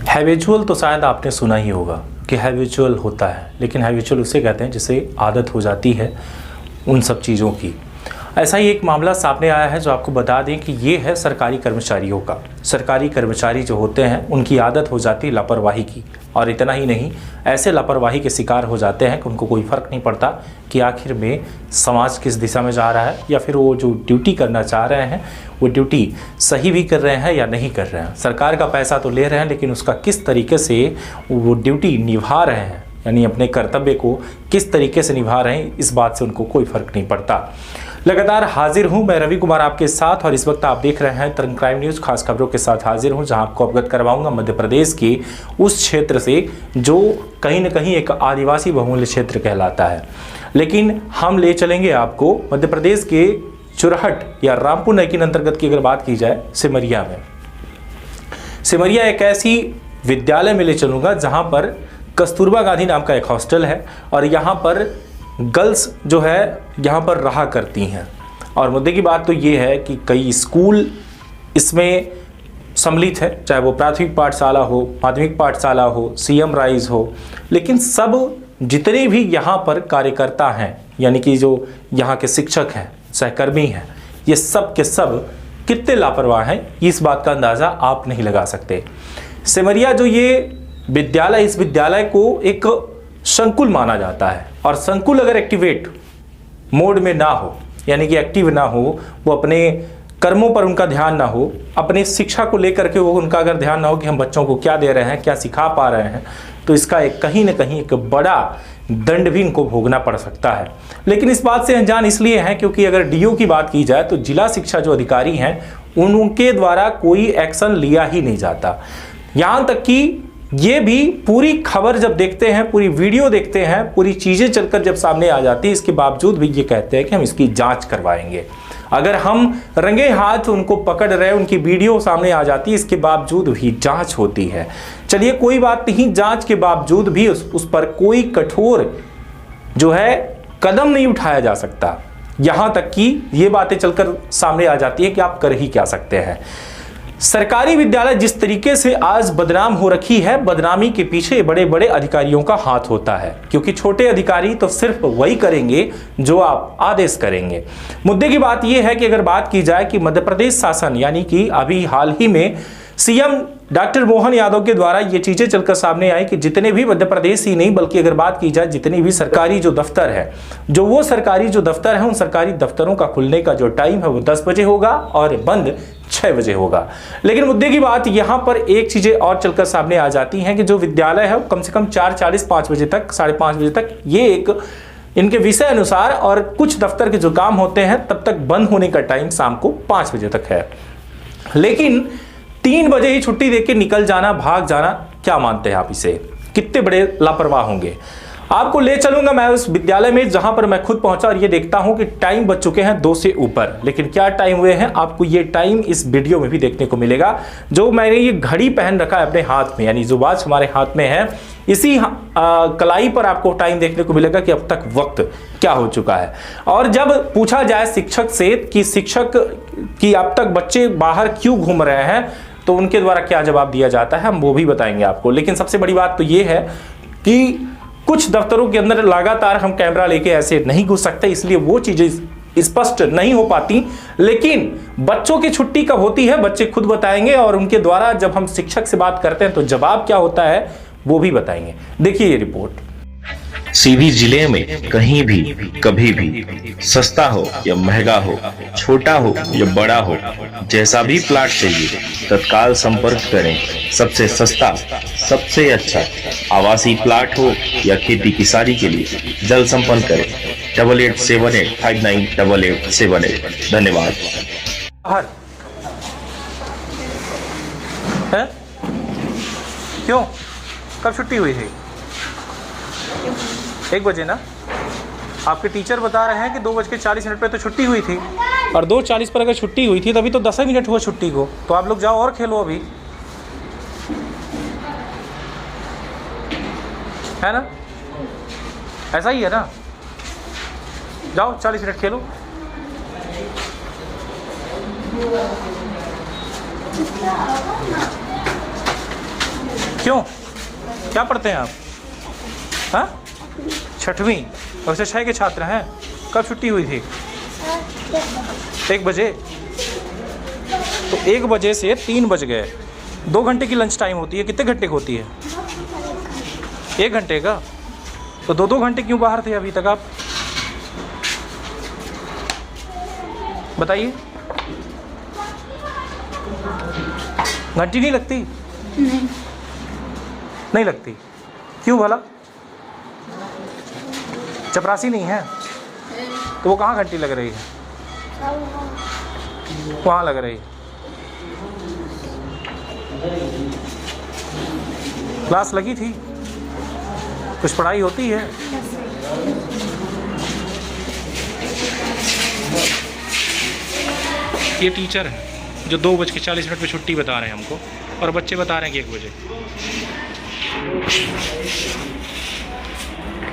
Habitual तो शायद आपने सुना ही होगा कि हैबिचुअल होता है, लेकिन हैबिचुअल उसे कहते हैं जिसे आदत हो जाती है उन सब चीज़ों की। ऐसा ही एक मामला सामने आया है जो आपको बता दें कि ये है सरकारी कर्मचारियों का। सरकारी कर्मचारी जो होते हैं उनकी आदत हो जाती है लापरवाही की, और इतना ही नहीं, ऐसे लापरवाही के शिकार हो जाते हैं कि उनको कोई फ़र्क नहीं पड़ता कि आखिर में समाज किस दिशा में जा रहा है, या फिर वो जो ड्यूटी करना चाह रहे हैं वो ड्यूटी सही भी कर रहे हैं या नहीं कर रहे हैं। सरकार का पैसा तो ले रहे हैं, लेकिन उसका किस तरीके से वो ड्यूटी निभा रहे हैं, यानी अपने कर्तव्य को किस तरीके से निभा रहे हैं, इस बात से उनको कोई फ़र्क नहीं पड़ता। लगातार हाजिर हूं मैं रवि कुमार आपके साथ, और इस वक्त आप देख रहे हैं तरंग क्राइम न्यूज़। खास खबरों के साथ हाजिर हूं जहां आपको अवगत करवाऊंगा मध्य प्रदेश के उस क्षेत्र से जो कहीं न कहीं एक आदिवासी बहुमूल्य क्षेत्र कहलाता है। लेकिन हम ले चलेंगे आपको मध्य प्रदेश के चुरहट या रामपुर नैकिन अंतर्गत की अगर बात की जाए सिमरिया में। सिमरिया एक ऐसी विद्यालय में ले चलूँगा जहाँ पर कस्तूरबा गांधी नाम का एक हॉस्टल है, और यहाँ पर गर्ल्स जो है यहाँ पर रहा करती हैं। और मुद्दे की बात तो ये है कि कई स्कूल इसमें सम्मिलित है, चाहे वो प्राथमिक पाठशाला हो, माध्यमिक पाठशाला हो, सीएम राइज हो, लेकिन सब जितने भी यहाँ पर कार्यकर्ता हैं, यानी कि जो यहाँ के शिक्षक हैं, सहकर्मी हैं, ये सब के सब कितने लापरवाह हैं, इस बात का अंदाज़ा आप नहीं लगा सकते। सिमरिया जो ये विद्यालय, इस विद्यालय को एक संकुल माना जाता है, और संकुल अगर एक्टिवेट मोड में ना हो, यानी कि एक्टिव ना हो, वो अपने कर्मों पर उनका ध्यान ना हो, अपने शिक्षा को लेकर के वो उनका अगर ध्यान ना हो कि हम बच्चों को क्या दे रहे हैं, क्या सिखा पा रहे हैं, तो इसका एक कहीं ना कहीं एक बड़ा दंड भी इनको भोगना पड़ सकता है। लेकिन इस बात से अनजान इसलिए हैं क्योंकि अगर डीओ की बात की जाए तो जिला शिक्षा जो अधिकारी हैं उनके द्वारा कोई एक्शन लिया ही नहीं जाता। यहाँ तक कि ये भी पूरी खबर जब देखते हैं, पूरी वीडियो देखते हैं, पूरी चीज़ें चलकर जब सामने आ जाती है, इसके बावजूद भी ये कहते हैं कि हम इसकी जांच करवाएंगे। अगर हम रंगे हाथ उनको पकड़ रहे, उनकी वीडियो सामने आ जाती है, इसके बावजूद भी जांच होती है। चलिए कोई बात नहीं, जांच के बावजूद भी उस पर कोई कठोर जो है कदम नहीं उठाया जा सकता। यहाँ तक कि ये बातें चलकर सामने आ जाती है कि आप कर ही क्या सकते हैं। सरकारी विद्यालय जिस तरीके से आज बदनाम हो रखी है, बदनामी के पीछे बड़े बड़े अधिकारियों का हाथ होता है, क्योंकि छोटे अधिकारी तो सिर्फ वही करेंगे जो आप आदेश करेंगे। मुद्दे की बात यह है कि अगर बात की जाए कि मध्य प्रदेश शासन, यानी कि अभी हाल ही में सीएम डॉक्टर मोहन यादव के द्वारा ये चीजें चलकर सामने आई कि जितने भी मध्य प्रदेश ही नहीं बल्कि अगर बात की जाए जितनी भी सरकारी जो दफ्तर है, वो सरकारी जो दफ्तर है, उन सरकारी दफ्तरों का खुलने का जो टाइम है वो 10 बजे होगा और बंद 6 बजे होगा। लेकिन मुद्दे की बात यहाँ पर एक चीजें और चलकर सामने आ जाती हैं कि जो विद्यालय है वो कम से कम 4:40 5 बजे तक, 5:30 बजे तक, ये एक इनके विषय अनुसार, और कुछ दफ्तर के जो काम होते हैं तब तक बंद होने का टाइम शाम को 5 बजे तक है। लेकिन 3 बजे ही छुट्टी देके निकल जाना, भाग जाना, क्या मानते हैं आप इसे? कितने बड़े लापरवाह होंगे। आपको ले चलूंगा मैं उस विद्यालय में जहां पर मैं खुद पहुंचा, और ये देखता हूं कि टाइम बज चुके हैं 2 से ऊपर। लेकिन क्या टाइम हुए हैं, आपको ये टाइम इस वीडियो में भी देखने को मिलेगा। जो मैंने ये घड़ी पहन रखा है अपने हाथ में, यानी जो वॉच हमारे हाथ में है, इसी कलाई पर आपको टाइम देखने को मिलेगा कि अब तक वक्त क्या हो चुका है। और जब पूछा जाए शिक्षक से कि शिक्षक कि अब तक बच्चे बाहर क्यों घूम रहे हैं, तो उनके द्वारा क्या जवाब दिया जाता है हम वो भी बताएंगे आपको। लेकिन सबसे बड़ी बात तो ये है कि कुछ दफ्तरों के अंदर लगातार हम कैमरा लेके ऐसे नहीं घुस सकते, इसलिए वो चीजें स्पष्ट नहीं हो पाती। लेकिन बच्चों की छुट्टी कब होती है बच्चे खुद बताएंगे, और उनके द्वारा जब हम शिक्षक से बात करते हैं तो जवाब क्या होता है वो भी बताएंगे। देखिए ये रिपोर्ट। सीधी जिले में कहीं भी कभी भी सस्ता हो या महंगा हो, छोटा हो या बड़ा हो, जैसा भी प्लाट चाहिए तत्काल संपर्क करें। सबसे सस्ता, सबसे अच्छा आवासीय प्लाट हो या खेती किसानी के लिए जल्द संपर्क करें 8878598878। धन्यवाद। क्यों, कब छुट्टी हुई थी? 1 बजे ना? आपके टीचर बता रहे हैं कि 2:40 पे तो छुट्टी हुई थी, और 2:40 पर अगर छुट्टी हुई थी तभी तो 10 मिनट हुआ छुट्टी को, तो आप लोग जाओ और खेलो अभी, है ना? ऐसा ही है ना? जाओ 40 मिनट खेलो। क्यों, क्या पढ़ते हैं आप? हाँ, 6वीं। वैसे 6 के छात्र हैं। कब छुट्टी हुई थी? 1 बजे। तो 1 बजे से 3 बज गए। 2 घंटे की लंच टाइम होती है। कितने घंटे की होती है? 1 घंटे का। तो 2-2 घंटे क्यों बाहर थे अभी तक आप? बताइए। घंटी नहीं लगती? नहीं लगती। क्यों भला? चपरासी नहीं है तो वो कहाँ घंटी लग रही है? वहाँ लग रही है। क्लास लगी थी? कुछ पढ़ाई होती है? ये टीचर है जो 2:40 पे छुट्टी बता रहे हैं हमको, और बच्चे बता रहे हैं कि 1 बजे।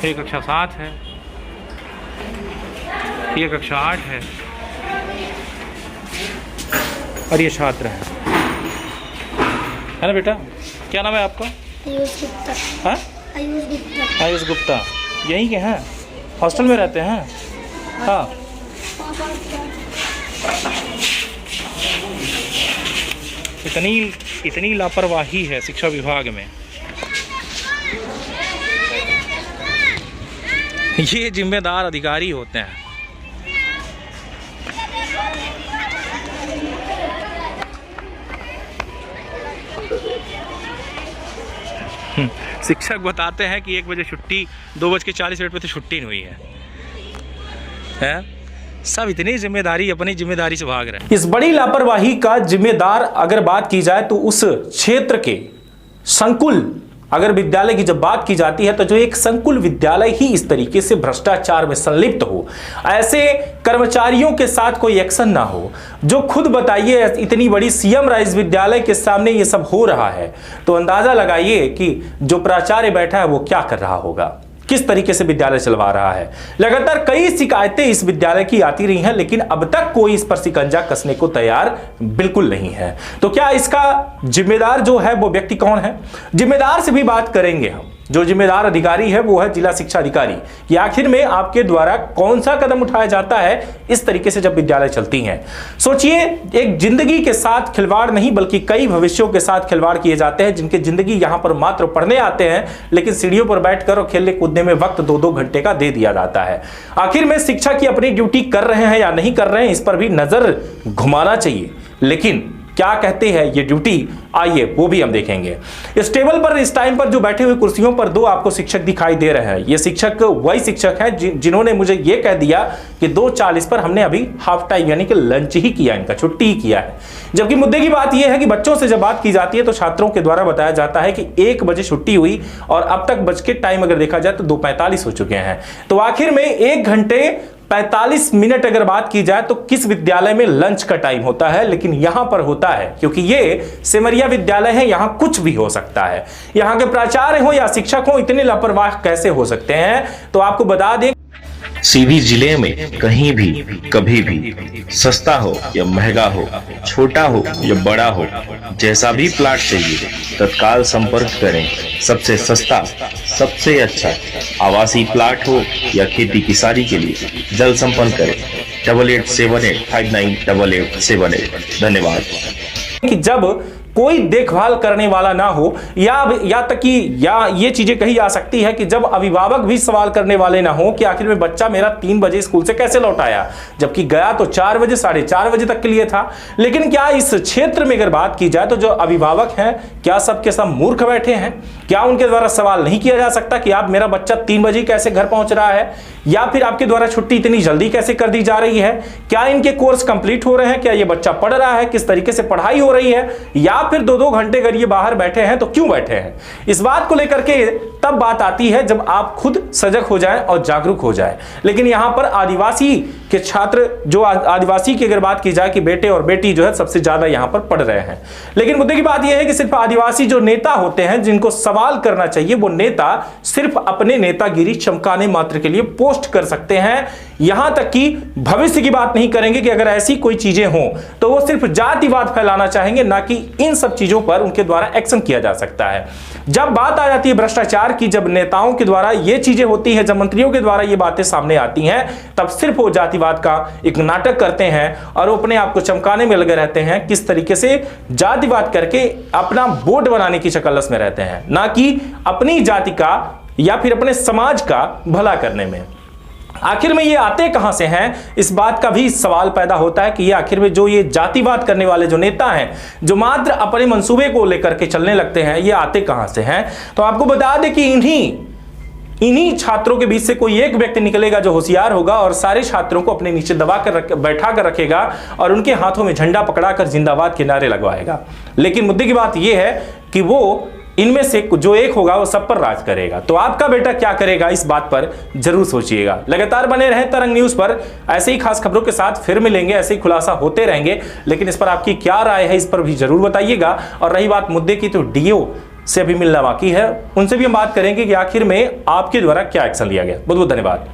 ये कक्षा 7 है, ये कक्षा 8 है, और ये छात्र है ना बेटा? क्या नाम है आपका? आयुष गुप्ता। हाँ, आयुष गुप्ता। आयुष गुप्ता। यहीं के हैं? हॉस्टल में रहते हैं? हाँ। इतनी लापरवाही है शिक्षा विभाग में। ये जिम्मेदार अधिकारी होते हैं। शिक्षक बताते हैं कि 1 बजे छुट्टी, 2:40 पे तो छुट्टी नहीं हुई है? सब इतनी जिम्मेदारी, अपनी जिम्मेदारी से भाग रहे हैं। इस बड़ी लापरवाही का जिम्मेदार अगर बात की जाए तो उस क्षेत्र के संकुल, अगर विद्यालय की जब बात की जाती है तो जो एक संकुल विद्यालय ही इस तरीके से भ्रष्टाचार में संलिप्त हो, ऐसे कर्मचारियों के साथ कोई एक्शन ना हो, जो खुद बताइए इतनी बड़ी सीएम राइज विद्यालय के सामने ये सब हो रहा है, तो अंदाजा लगाइए कि जो प्राचार्य बैठा है वो क्या कर रहा होगा, किस तरीके से विद्यालय चलवा रहा है। लगातार कई शिकायतें इस विद्यालय की आती रही हैं, लेकिन अब तक कोई इस पर शिकंजा कसने को तैयार बिल्कुल नहीं है। तो क्या इसका जिम्मेदार जो है वो व्यक्ति कौन है? जिम्मेदार से भी बात करेंगे हम। जो जिम्मेदार अधिकारी है वो है जिला शिक्षा अधिकारी, कि आखिर में आपके द्वारा कौन सा कदम उठाया जाता है इस तरीके से जब विद्यालय चलती हैं। सोचिए, एक जिंदगी के साथ खिलवाड़ नहीं बल्कि कई भविष्यों के साथ खिलवाड़ किए जाते हैं, जिनके जिंदगी यहां पर मात्र पढ़ने आते हैं, लेकिन सीढ़ियों पर बैठकर और खेलने कूदने में वक्त 2-2 घंटे का दे दिया जाता है। आखिर में शिक्षा की अपनी ड्यूटी कर रहे हैं या नहीं कर रहे हैं, इस पर भी नजर घुमाना चाहिए। लेकिन क्या कहते हैं ये ड्यूटी, आइए वो भी हम देखेंगे। इस टेबल पर इस टाइम पर जो बैठे हुए कुर्सियों पर 2 आपको शिक्षक दिखाई दे रहे हैं। ये शिक्षक वही शिक्षक हैं जिन्होंने मुझे ये कह दिया कि 2:40 पर हमने अभी हाफ टाइम यानी कि लंच ही किया, इनका छुट्टी ही किया है। जबकि मुद्दे की बात यह है कि बच्चों से जब बात की जाती है तो छात्रों के द्वारा बताया जाता है कि 1 बजे छुट्टी हुई और अब तक बज के टाइम अगर देखा जाए तो 2:45 हो चुके हैं। तो आखिर में 1 घंटे 45 मिनट अगर बात की जाए तो किस विद्यालय में लंच का टाइम होता है, लेकिन यहां पर होता है, क्योंकि ये सिमरिया विद्यालय है, यहां कुछ भी हो सकता है। यहां के प्राचार्य हो या शिक्षक हो इतने लापरवाह कैसे हो सकते हैं? तो आपको बता दें, सीधी जिले में कहीं भी कभी भी सस्ता हो या महंगा हो, छोटा हो या बड़ा हो, जैसा भी प्लाट चाहिए तत्काल संपर्क करें। सबसे सस्ता, सबसे अच्छा आवासीय प्लाट हो या खेती किसानी के लिए जल्द संपर्क करें 8878598878। धन्यवाद। कि जब कोई देखभाल करने वाला ना हो, या तक कि ये चीजें कही जा सकती है कि जब अभिभावक भी सवाल करने वाले ना हो कि आखिर में बच्चा मेरा 3 बजे स्कूल से कैसे लौट आया, जबकि गया तो 4 बजे 4:30 बजे तक के लिए था। लेकिन क्या इस क्षेत्र में अगर बात की जाए तो जो अभिभावक हैं, क्या सबके सब मूर्ख बैठे हैं? क्या उनके द्वारा सवाल नहीं किया जा सकता कि आप मेरा बच्चा 3 बजे कैसे घर पहुंच रहा है, या फिर आपके द्वारा छुट्टी इतनी जल्दी कैसे कर दी जा रही है? क्या इनके कोर्स कंप्लीट हो रहे हैं? क्या ये बच्चा पढ़ रहा है? किस तरीके से पढ़ाई हो रही है? या फिर 2-2 घंटे अगर ये बाहर बैठे हैं तो क्यों बैठे हैं? इस बात को लेकर के तब बात आती है जब आप खुद सजग हो जाएं और जागरूक हो जाएं। लेकिन यहां पर आदिवासी कि छात्र जो आदिवासी की अगर बात की जाए कि बेटे और बेटी जो है सबसे ज्यादा यहां पर पढ़ रहे हैं। लेकिन मुद्दे की बात यह है कि सिर्फ आदिवासी जो नेता होते हैं जिनको सवाल करना चाहिए, वो नेता सिर्फ अपने नेतागिरी चमकाने मात्र के लिए पोस्ट कर सकते हैं। यहां तक कि भविष्य की बात नहीं करेंगे कि अगर ऐसी कोई चीजें हों तो वो सिर्फ जातिवाद फैलाना चाहेंगे, ना कि इन सब चीजों पर उनके द्वारा एक्शन किया जा सकता है। जब बात आ जाती है भ्रष्टाचार की, जब नेताओं के द्वारा ये चीजें होती है, जब मंत्रियों के द्वारा ये बातें सामने आती हैं, तब सिर्फ वो जातिवाद का एक नाटक करते हैं और वो अपने आप को चमकाने में लगे रहते हैं। किस तरीके से जातिवाद करके अपना बोर्ड बनाने की शकलस में रहते हैं, ना कि अपनी जाति का या फिर अपने समाज का भला करने में। आखिर में ये आते कहां से हैं, इस बात का भी सवाल पैदा होता है कि ये आखिर में जो ये जातिवाद करने वाले जो नेता हैं, जो मात्र अपने मंसूबे को लेकर के चलने लगते हैं, ये आते कहां से हैं। तो आपको बता दें कि इन्हीं छात्रों के बीच से कोई एक व्यक्ति निकलेगा जो होशियार होगा और सारे छात्रों को अपने नीचे दबा कर बैठा कर रखेगा और उनके हाथों में झंडा पकड़ाकर जिंदाबाद के नारे लगवाएगा। लेकिन मुद्दे की बात यह है कि वो इनमें से जो एक होगा वो सब पर राज करेगा। तो आपका बेटा क्या करेगा, इस बात पर जरूर सोचिएगा। लगातार बने रहें तरंग न्यूज पर, ऐसे ही खास खबरों के साथ फिर मिलेंगे, ऐसे ही खुलासा होते रहेंगे। लेकिन इस पर आपकी क्या राय है, इस पर भी जरूर बताइएगा। और रही बात मुद्दे की, तो डीओ से अभी मिलना बाकी है, उनसे भी हम बात करेंगे कि आखिर में आपके द्वारा क्या एक्शन लिया गया। बहुत बहुत धन्यवाद।